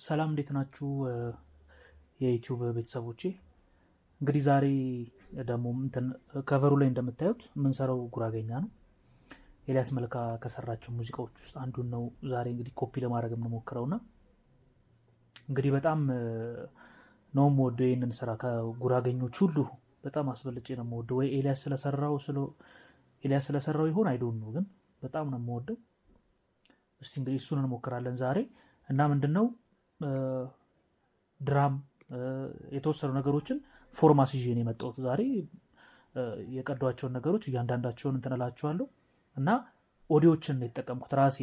ሰላም እንዴት ናችሁ? የዩቲዩብ ቤተሰቦቼ እንግዲህ ዛሬ ደግሞ ከቨሩ ላይ እንደምታዩት የምንሰራው ጉራጌኛ ነው። ኤልያስ መልካ ከሰራቸው ሙዚቃዎች ውስጥ አንዱን ነው ዛሬ እንግዲህ ኮፒ ለማድረግ የምንሞክረውና እንግዲህ በጣም ነው የምወደው ይህንን ስራ ከጉራጌኞች ሁሉ በጣም አስበልጬ ነው የምወደው። ወይ ኤልያስ ስለሰራው ይሆን አይዶን ነው፣ ግን በጣም ነው የምወደው። እስቲ እንግዲህ እሱን እንሞክራለን ዛሬ እና ምንድነው ድራም የተወሰኑ ነገሮችን ፎርማት ይዤ ነው የመጣሁት ዛሬ። የቀዷቸውን ነገሮች እያንዳንዳቸውን እንትነላቸዋለሁ እና ኦዲዮችን ነው የተጠቀምኩት ራሴ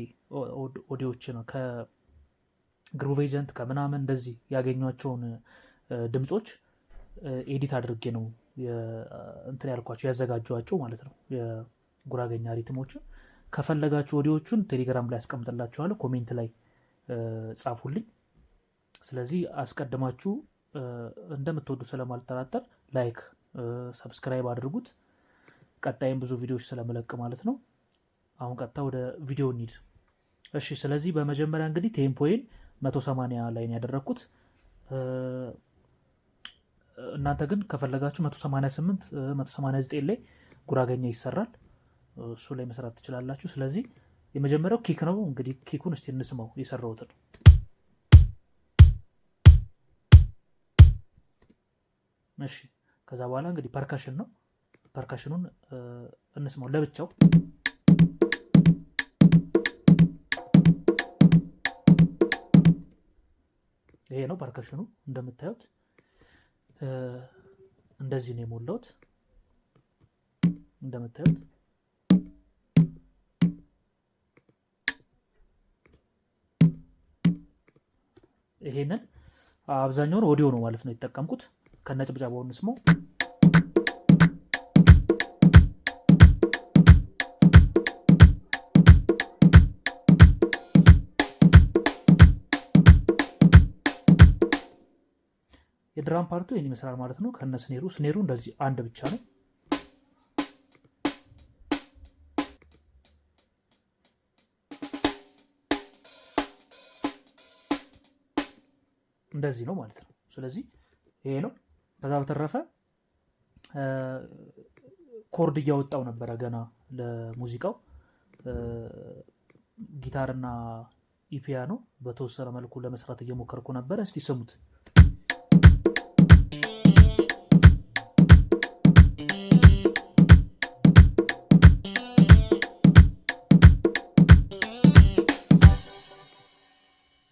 ኦዲዮችን ከግሩቭ ኤጀንት ከምናምን እንደዚህ ያገኟቸውን ድምጾች ኤዲት አድርጌ ነው እንትን ያልኳቸው ያዘጋጇቸው ማለት ነው። የጉራጌኛ ሪትሞችን ከፈለጋችሁ ኦዲዮቹን ቴሌግራም ላይ አስቀምጥላችኋለሁ፣ ኮሜንት ላይ ጻፉልኝ። ስለዚህ አስቀድማችሁ እንደምትወዱ ስለማልጠራጠር ላይክ ሰብስክራይብ አድርጉት፣ ቀጣይም ብዙ ቪዲዮዎች ስለምለቅ ማለት ነው። አሁን ቀጥታ ወደ ቪዲዮ እንሂድ። እሺ፣ ስለዚህ በመጀመሪያ እንግዲህ ቴምፖዬን 180 ላይ ነው ያደረግኩት። እናንተ ግን ከፈለጋችሁ 188 189 ላይ ጉራጌኛ ይሰራል፣ እሱ ላይ መስራት ትችላላችሁ። ስለዚህ የመጀመሪያው ኪክ ነው። እንግዲህ ኪኩን እስቲ እንስማው የሰራሁትን። እሺ፣ ከዛ በኋላ እንግዲህ ፐርካሽን ነው። ፐርካሽኑን እንስማው ለብቻው። ይሄ ነው ፐርካሽኑ። እንደምታዩት እንደዚህ ነው የሞላሁት። እንደምታዩት ይሄንን አብዛኛውን ኦዲዮ ነው ማለት ነው የተጠቀምኩት። ከነጭብጨባው እንስማው። የድራም ፓርቱ ይህን ይመስላል ማለት ነው። ከነ ስኔሩ እንደዚህ አንድ ብቻ ነው። እንደዚህ ነው ማለት ነው። ስለዚህ ይሄ ነው። ከዛ በተረፈ ኮርድ እያወጣው ነበረ ገና ለሙዚቃው። ጊታርና ኢፒያኖ በተወሰነ መልኩ ለመስራት እየሞከርኩ ነበረ። እስቲ ስሙት።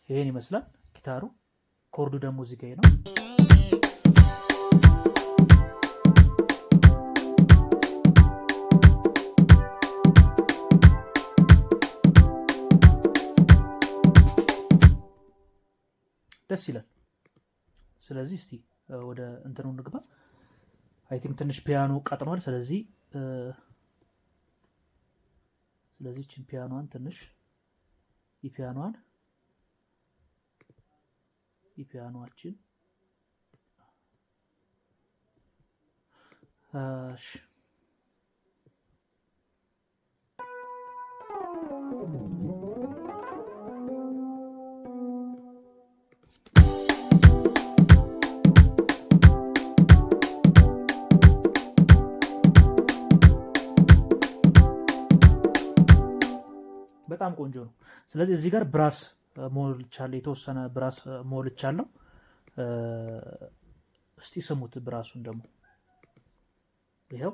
ይሄን ይመስላል ጊታሩ። ኮርዱ ደግሞ እዚህ ጋር ነው። ደስ ይላል። ስለዚህ እስቲ ወደ እንትኑ እንግባ። አይ ቲንክ ትንሽ ፒያኖ ቀጥኗል። ስለዚህ ትንሽ የፒያኖአችን በጣም ቆንጆ ነው። ስለዚህ እዚህ ጋር ብራስ ሞልቻለሁ፣ የተወሰነ ብራስ ሞልቻለሁ። እስቲ ስሙት ብራሱን ደግሞ ይሄው።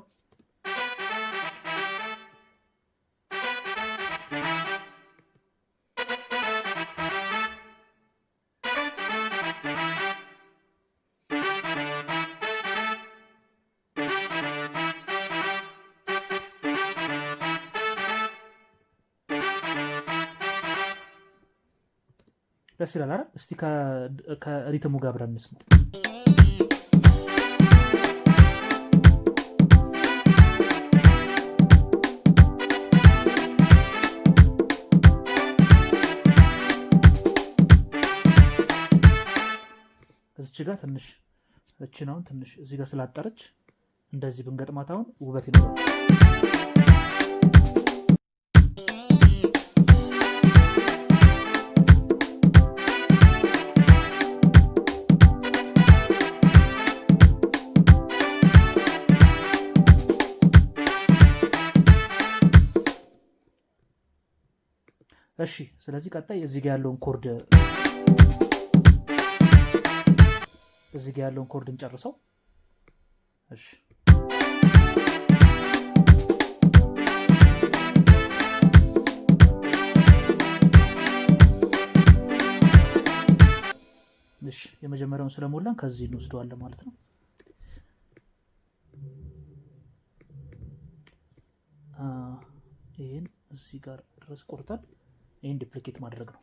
ደስ ይላል አይደል? እስቲ ከሪትሙ ጋር አብረን እንስማው። እዚች ጋር ትንሽ እቺን አሁን ትንሽ እዚህ ጋር ስላጠረች እንደዚህ ብንገጥማት አሁን ውበት ይኖራል። እሺ ስለዚህ ቀጣይ እዚህ ጋር ያለውን ኮርድ እንጨርሰው። እሺ እሺ የመጀመሪያውን ስለሞላን ከዚህ እንወስደዋለን ማለት ነው። ይሄን እዚህ ጋር ድረስ ቆርጠን ይሄን ዱፕሊኬት ማድረግ ነው።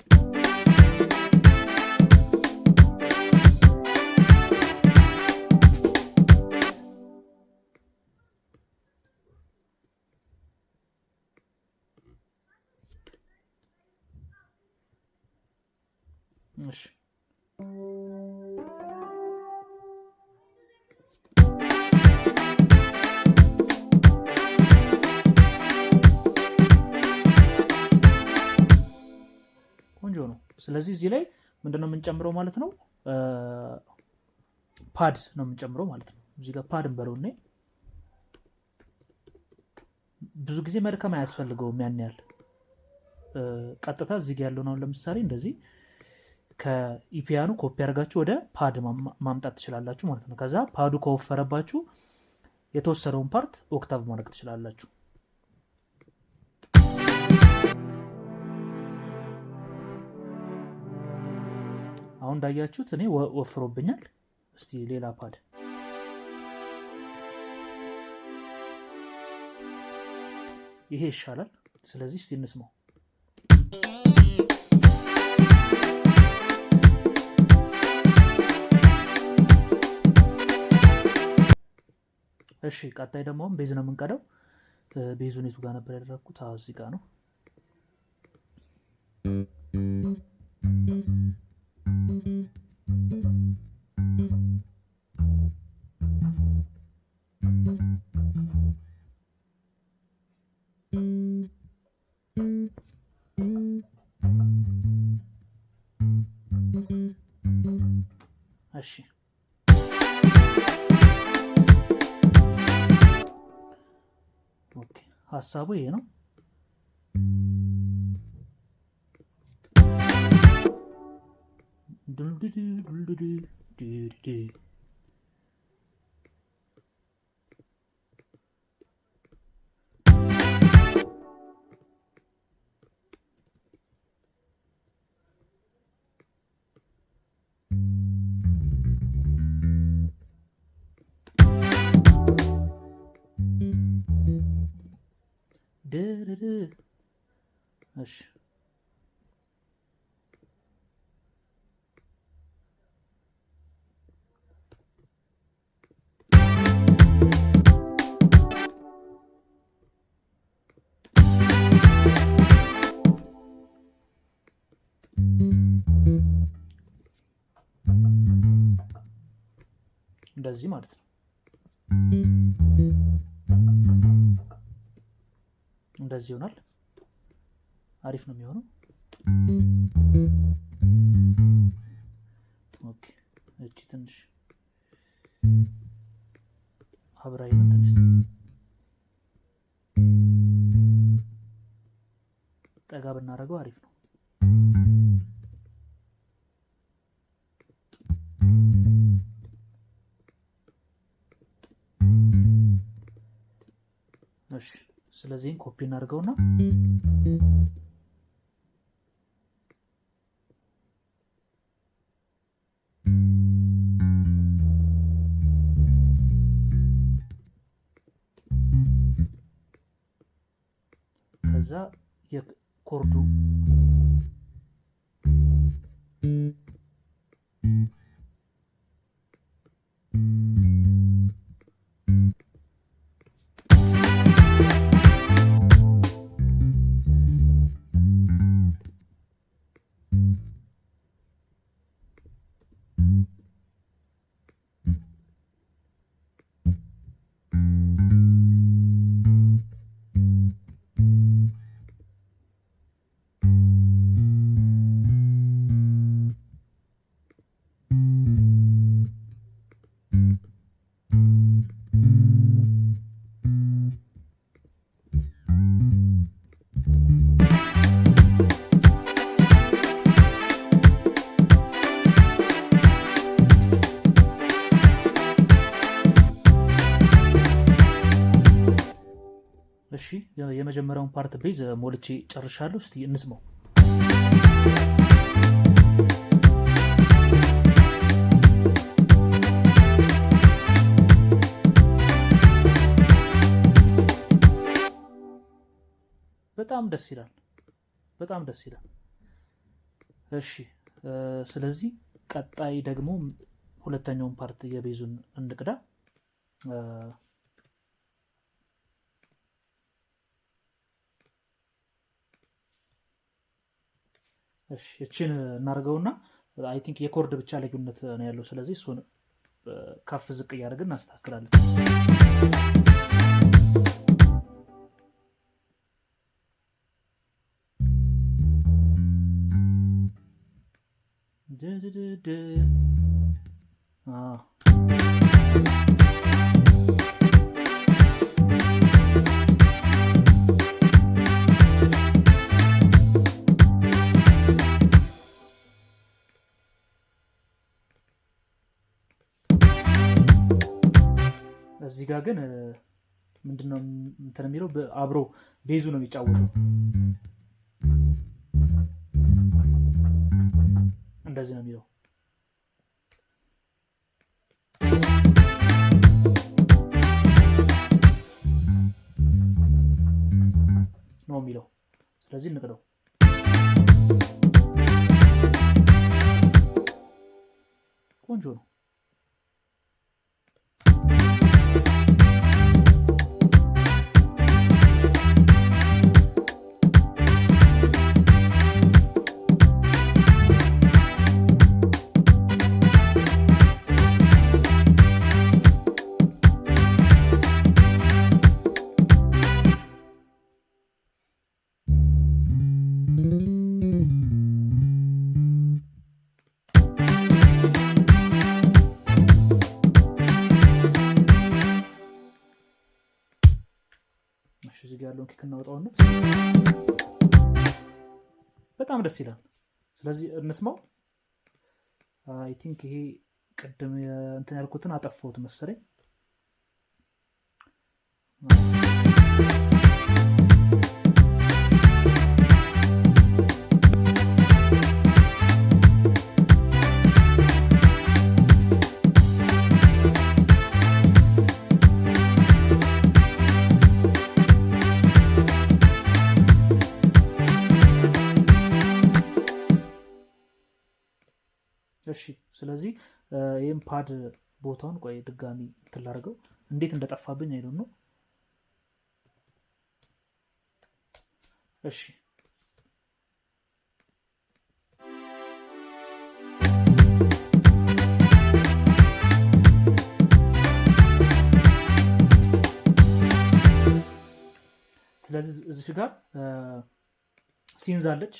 እሺ ቆንጆ ነው። ስለዚህ እዚህ ላይ ምንድነው የምንጨምረው ማለት ነው? ፓድ ነው የምንጨምረው ማለት ነው። እዚህ ጋር ፓድ እንበለውና ብዙ ጊዜ መድከም አያስፈልገውም ያን ያህል። ቀጥታ እዚህ ጋር ያለውን አሁን ለምሳሌ እንደዚህ ከኢፒያኑ ኮፒ አድርጋችሁ ወደ ፓድ ማምጣት ትችላላችሁ ማለት ነው። ከዛ ፓዱ ከወፈረባችሁ የተወሰነውን ፓርት ኦክታቭ ማድረግ ትችላላችሁ። አሁን እንዳያችሁት እኔ ወፍሮብኛል። እስቲ ሌላ ፓድ ይሄ ይሻላል። ስለዚህ እስቲ እንስማው። እሺ ቀጣይ ደግሞ ቤዝ ነው የምንቀዳው። ቤዙን የቱ ጋር ነበር ያደረኩት? አዎ እዚህ ጋር ነው። እሺ ኦኬ ሀሳቡ ይሄ ነው። እሺ እንደዚህ ማለት ነው። እንደዚህ ይሆናል። አሪፍ ነው የሚሆነው። ኦኬ እቺ ትንሽ አብራይ ነው ትንሽ ጠጋ ብናደርገው አሪፍ ነው። እሺ ስለዚህ ኮፒ እናድርገውና ከዛ የኮርዱ የመጀመሪያውን ፓርት ቤዝ ሞልቼ ጨርሻለሁ። እስቲ እንስማው። በጣም ደስ ይላል። በጣም ደስ ይላል። እሺ ስለዚህ ቀጣይ ደግሞ ሁለተኛውን ፓርት የቤዙን እንቅዳ። እሺ እቺን እናርገውና አይ ቲንክ የኮርድ ብቻ ልዩነት ነው ያለው። ስለዚህ እሱን ከፍ ዝቅ እያደረግን እናስተካክላለን። እዚህ ጋር ግን ምንድነው እንትን የሚለው አብሮ ቤዙ ነው የሚጫወተው። እንደዚህ ነው የሚለው ነው የሚለው። ስለዚህ እንቅደው። ቆንጆ ነው። እዚህ ጋር ያለውን ኪክ እናወጣውና በጣም ደስ ይላል። ስለዚህ እንስማው። አይ ቲንክ ይሄ ቅድም እንትን ያልኩትን አጠፋሁት መሰለኝ። እሺ ስለዚህ ይሄን ፓድ ቦታውን ቆይ ድጋሚ ትላርገው እንዴት እንደጠፋብኝ አይደል ነው። እሺ ስለዚህ እዚህ ጋር ሲንዛለች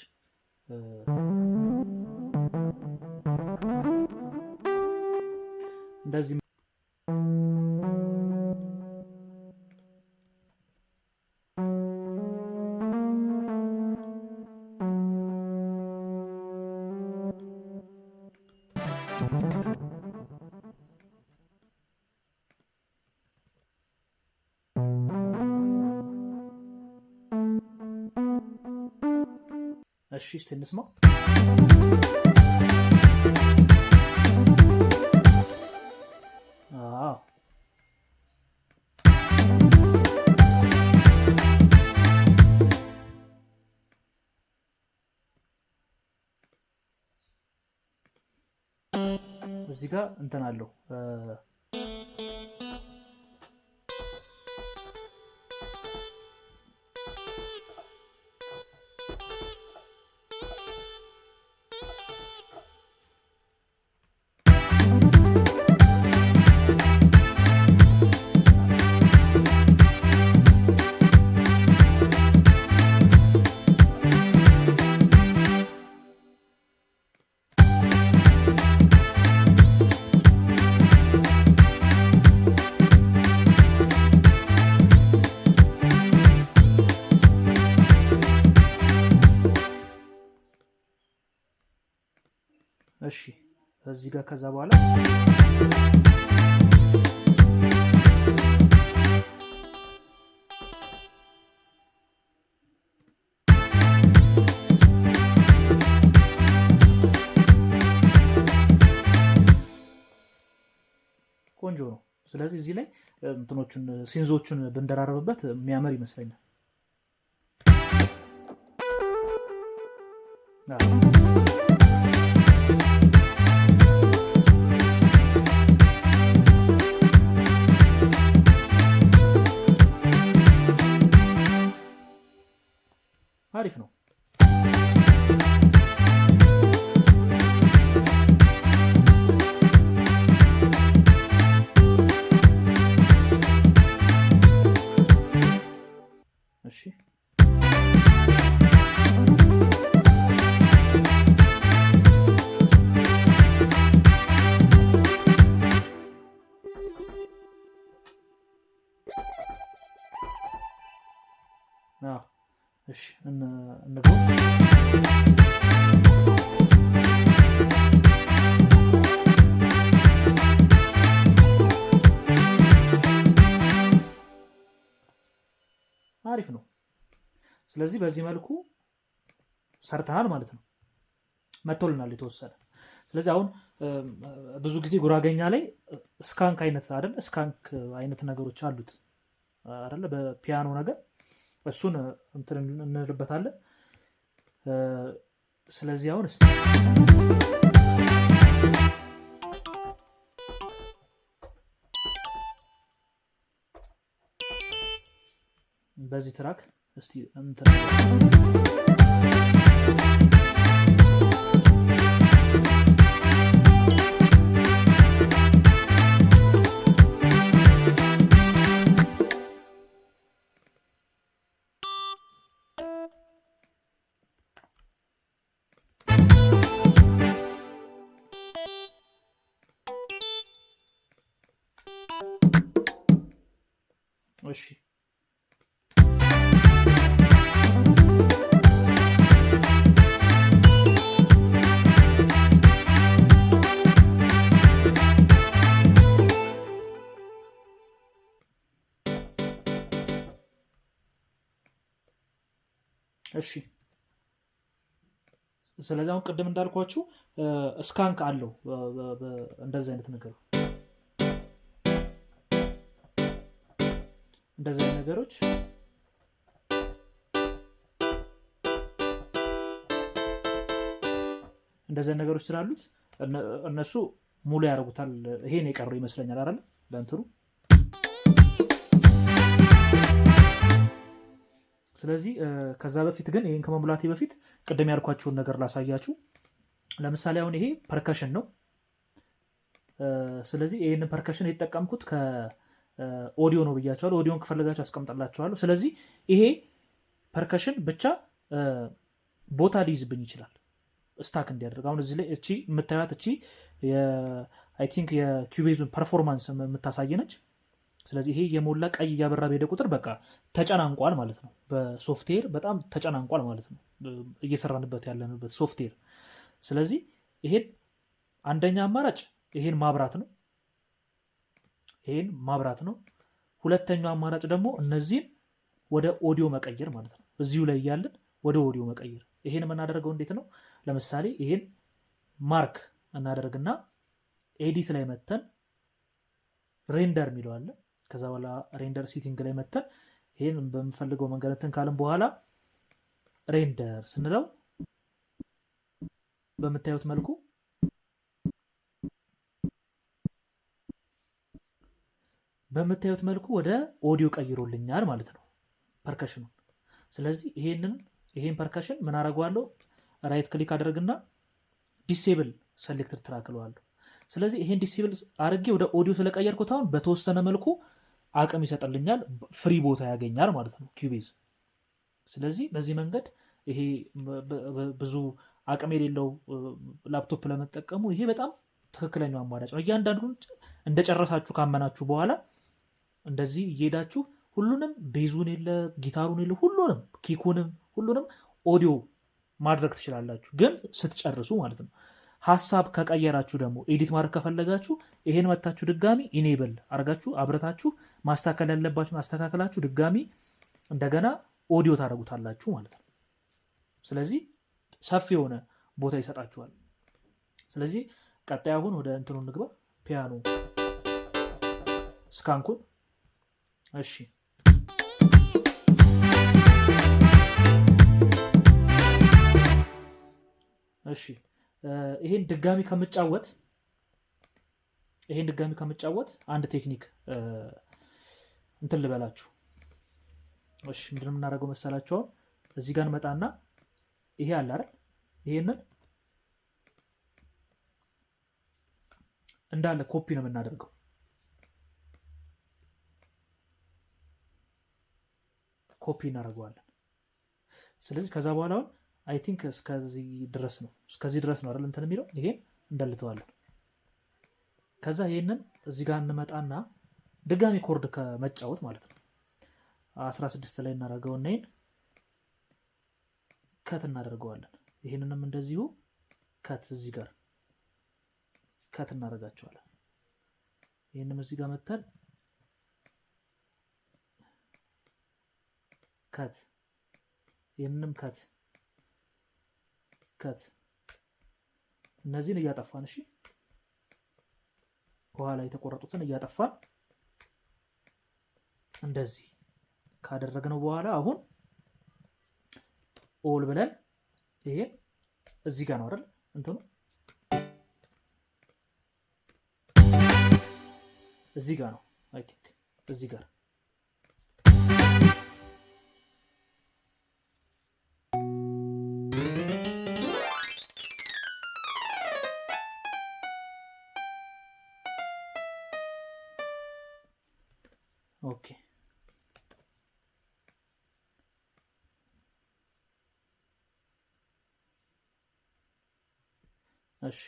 እንደዚህ እሺ እስቲ እንስማው። እዚህ ጋር እንትን አለው እሺ እዚህ ጋር ከዛ በኋላ ቆንጆ ነው። ስለዚህ እዚህ ላይ እንትኖቹን ሲንዞቹን ብንደራረብበት የሚያምር ይመስለኛል። አሪፍ ነው። እሺ እሺ እንግባ። አሪፍ ነው። ስለዚህ በዚህ መልኩ ሰርተናል ማለት ነው። መቶልናል የተወሰነ። ስለዚህ አሁን ብዙ ጊዜ ጉራገኛ ላይ ስካንክ አይነት አይደል? ስካንክ አይነት ነገሮች አሉት አይደል? በፒያኖ ነገር እሱን እንትን እንልበታለን። ስለዚህ አሁን እስቲ በዚህ ትራክ እስቲ እንትን እሺ እሺ ስለዚህ አሁን ቅድም እንዳልኳችሁ ስካንክ አለው እንደዚህ አይነት ነገር እንደዚህ አይነት ነገሮች እንደዚህ አይነት ነገሮች ስላሉት እነሱ ሙሉ ያደርጉታል። ይሄን የቀረው ይመስለኛል አይደል ለእንትኑ። ስለዚህ ከዛ በፊት ግን ይሄን ከመሙላቴ በፊት ቅድም ያልኳችሁን ነገር ላሳያችሁ። ለምሳሌ አሁን ይሄ ፐርከሽን ነው። ስለዚህ ይሄንን ፐርከሽን የተጠቀምኩት ከኦዲዮ ነው ብያችኋለሁ። ኦዲዮን ከፈለጋችሁ አስቀምጥላችኋለሁ። ስለዚህ ይሄ ፐርከሽን ብቻ ቦታ ሊይዝብኝ ይችላል ስታክ እንዲያደርግ። አሁን እዚህ ላይ እቺ የምታዩት እቺ አይ ቲንክ የኪዩቤዙን ፐርፎርማንስ የምታሳይ ነች። ስለዚህ ይሄ የሞላ ቀይ እያበራ በሄደ ቁጥር በቃ ተጨናንቋል ማለት ነው። በሶፍትዌር በጣም ተጨናንቋል ማለት ነው እየሰራንበት ያለንበት ሶፍትዌር። ስለዚህ ይሄን አንደኛ አማራጭ ይሄን ማብራት ነው። ይሄን ማብራት ነው። ሁለተኛው አማራጭ ደግሞ እነዚህን ወደ ኦዲዮ መቀየር ማለት ነው። እዚሁ ላይ ያለን ወደ ኦዲዮ መቀየር። ይሄን የምናደርገው እንዴት ነው? ለምሳሌ ይሄን ማርክ እናደርግና ኤዲት ላይ መተን ሬንደር የሚለው አለ። ከዛ በኋላ ሬንደር ሴቲንግ ላይ መተን ይሄን በምፈልገው መንገድ እንትን ካልን በኋላ ሬንደር ስንለው በምታዩት መልኩ ወደ ኦዲዮ ቀይሮልኛል ማለት ነው ፐርከሽኑ። ስለዚህ ይሄን ፐርከሽን ምን አደርገዋለሁ? ራይት ክሊክ አደርግና ዲሴብል ሴሌክትድ ትራክ እለዋለሁ። ስለዚህ ይሄን ዲሴብል አድርጌ ወደ ኦዲዮ ስለቀየርኩት አሁን በተወሰነ መልኩ አቅም ይሰጥልኛል፣ ፍሪ ቦታ ያገኛል ማለት ነው ኪዩቤዝ። ስለዚህ በዚህ መንገድ ይሄ ብዙ አቅም የሌለው ላፕቶፕ ለመጠቀሙ ይሄ በጣም ትክክለኛው አማራጭ ነው። እያንዳንዱን እንደጨረሳችሁ ካመናችሁ በኋላ እንደዚህ እየሄዳችሁ ሁሉንም ቤዙን የለ ጊታሩን የለ ሁሉንም ኪኩንም ሁሉንም ኦዲዮ ማድረግ ትችላላችሁ፣ ግን ስትጨርሱ ማለት ነው። ሀሳብ ከቀየራችሁ ደግሞ ኤዲት ማድረግ ከፈለጋችሁ ይሄን መታችሁ ድጋሚ ኢኔብል አድርጋችሁ አብረታችሁ ማስተካከል ያለባችሁን አስተካከላችሁ ድጋሚ እንደገና ኦዲዮ ታደርጉታላችሁ ማለት ነው። ስለዚህ ሰፊ የሆነ ቦታ ይሰጣችኋል። ስለዚህ ቀጣይ አሁን ወደ እንትኑ እንግባ። ፒያኖ ስካንኩን። እሺ እሺ ይሄን ድጋሚ ከምጫወት አንድ ቴክኒክ እንትን ልበላችሁ። እሺ ምንድን ነው የምናደርገው መሰላችሁ? እዚህ ጋር እንመጣና ይሄ አለ አይደል? ይሄንን እንዳለ ኮፒ ነው የምናደርገው። ኮፒ እናደርገዋለን። ስለዚህ ከዛ በኋላ አሁን አይ ቲንክ እስከዚህ ድረስ ነው አይደል እንትን የሚለው ይሄን እንደልተዋለን። ከዛ ይሄንን እዚህ ጋር እንመጣና ድጋሚ ኮርድ ከመጫወት ማለት ነው 16 ላይ እናደርገውና ይሄን ከት እናደርገዋለን። ይሄንንም እንደዚሁ ከት እዚህ ጋር ከት እናደርጋቸዋለን። ይሄንም እዚህ ጋር መተን ከት፣ ይሄንንም ከት እነዚህን እያጠፋን እሺ፣ ከኋላ የተቆረጡትን እያጠፋን እንደዚህ ካደረግነው በኋላ አሁን ኦል ብለን ይሄ እዚህ ጋር ነው አይደል እንትኑ እዚህ ጋር ነው አይ ቲንክ እዚህ ጋር ኦኬ እሺ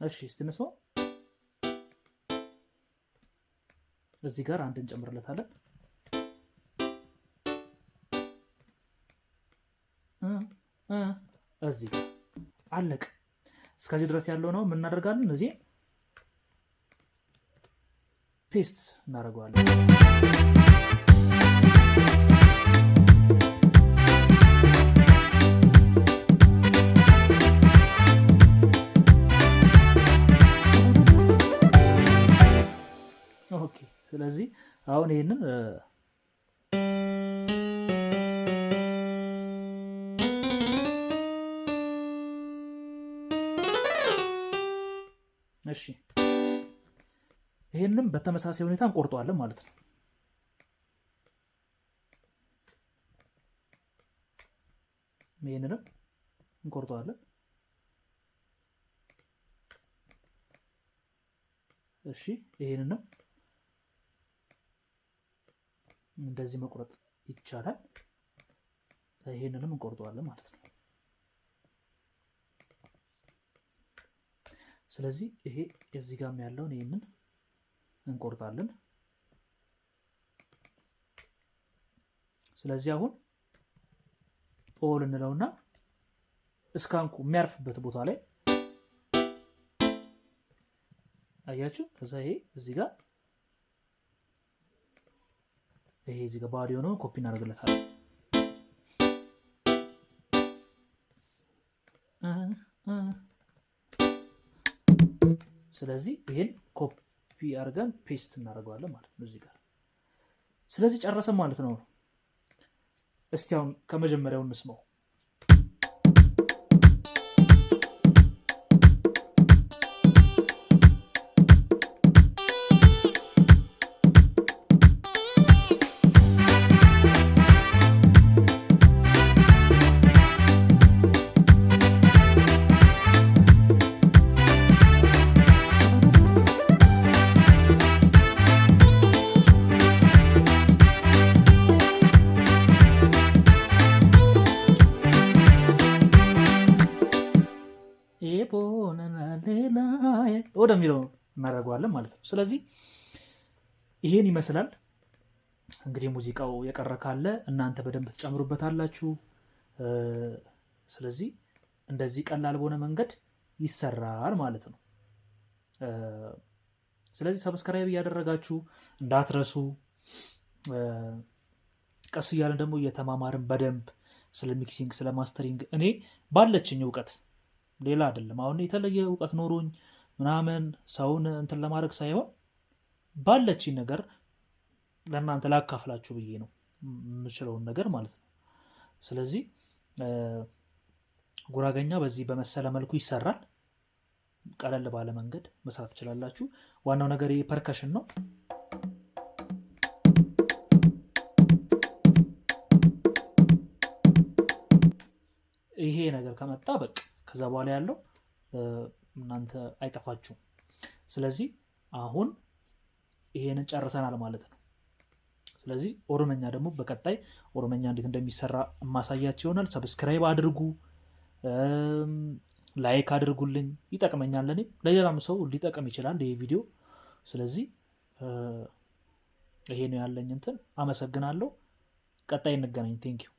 እሺ እስቲ እንስማው። እዚህ ጋር አንድ እንጨምርለታለን። እዚህ ጋር አለቀ። እስከዚህ ድረስ ያለው ነው ምን እናደርጋለን? እዚህ ፔስት እናደርገዋለን። ኦኬ ስለዚህ አሁን ይሄንን እሺ ይሄንም በተመሳሳይ ሁኔታ እንቆርጠዋለን ማለት ነው። ይሄንንም እንቆርጠዋለን። እሺ ይሄንንም እንደዚህ መቁረጥ ይቻላል። ይሄንንም እንቆርጠዋለን ማለት ነው። ስለዚህ ይሄ እዚህ ጋር ያለውን ይሄንን እንቆርጣለን። ስለዚህ አሁን ኦል እንለውና እስካንኩ የሚያርፍበት ቦታ ላይ አያችሁ። ከዛ ይሄ እዚህ ጋር ባዶ የሆነውን ኮፒ እናደርግለታለን። ስለዚህ ይሄን ኮፒ አድርገን ፔስት እናደርገዋለን ማለት ነው እዚህ ጋር። ስለዚህ ጨረሰን ማለት ነው። እስቲ አሁን ከመጀመሪያው እንስማው። ወደሚለው እናደርገዋለን ማለት ነው። ስለዚህ ይሄን ይመስላል እንግዲህ ሙዚቃው። የቀረ ካለ እናንተ በደንብ ትጨምሩበታላችሁ። ስለዚህ እንደዚህ ቀላል በሆነ መንገድ ይሰራል ማለት ነው። ስለዚህ ሰብስክራይብ እያደረጋችሁ እንዳትረሱ። ቀስ እያለን ደግሞ እየተማማርን በደንብ ስለ ሚክሲንግ ስለ ማስተሪንግ እኔ ባለችኝ እውቀት ሌላ አይደለም አሁን የተለየ እውቀት ኖሮኝ ምናምን ሰውን እንትን ለማድረግ ሳይሆን ባለችኝ ነገር ለእናንተ ላካፍላችሁ ብዬ ነው የምችለውን ነገር ማለት ነው። ስለዚህ ጉራገኛ በዚህ በመሰለ መልኩ ይሰራል። ቀለል ባለ መንገድ መስራት ትችላላችሁ። ዋናው ነገር ፐርከሽን ነው። ይሄ ነገር ከመጣ በቃ ከዛ በኋላ ያለው እናንተ አይጠፋችሁም። ስለዚህ አሁን ይሄንን ጨርሰናል ማለት ነው። ስለዚህ ኦሮመኛ ደግሞ በቀጣይ ኦሮመኛ እንዴት እንደሚሰራ ማሳያችሁ ይሆናል። ሰብስክራይብ አድርጉ፣ ላይክ አድርጉልኝ፣ ይጠቅመኛል። ለኔ ለሌላም ሰው ሊጠቅም ይችላል ይሄ ቪዲዮ። ስለዚህ ይሄ ነው ያለኝ እንትን። አመሰግናለሁ። ቀጣይ እንገናኝ። ቴንኪው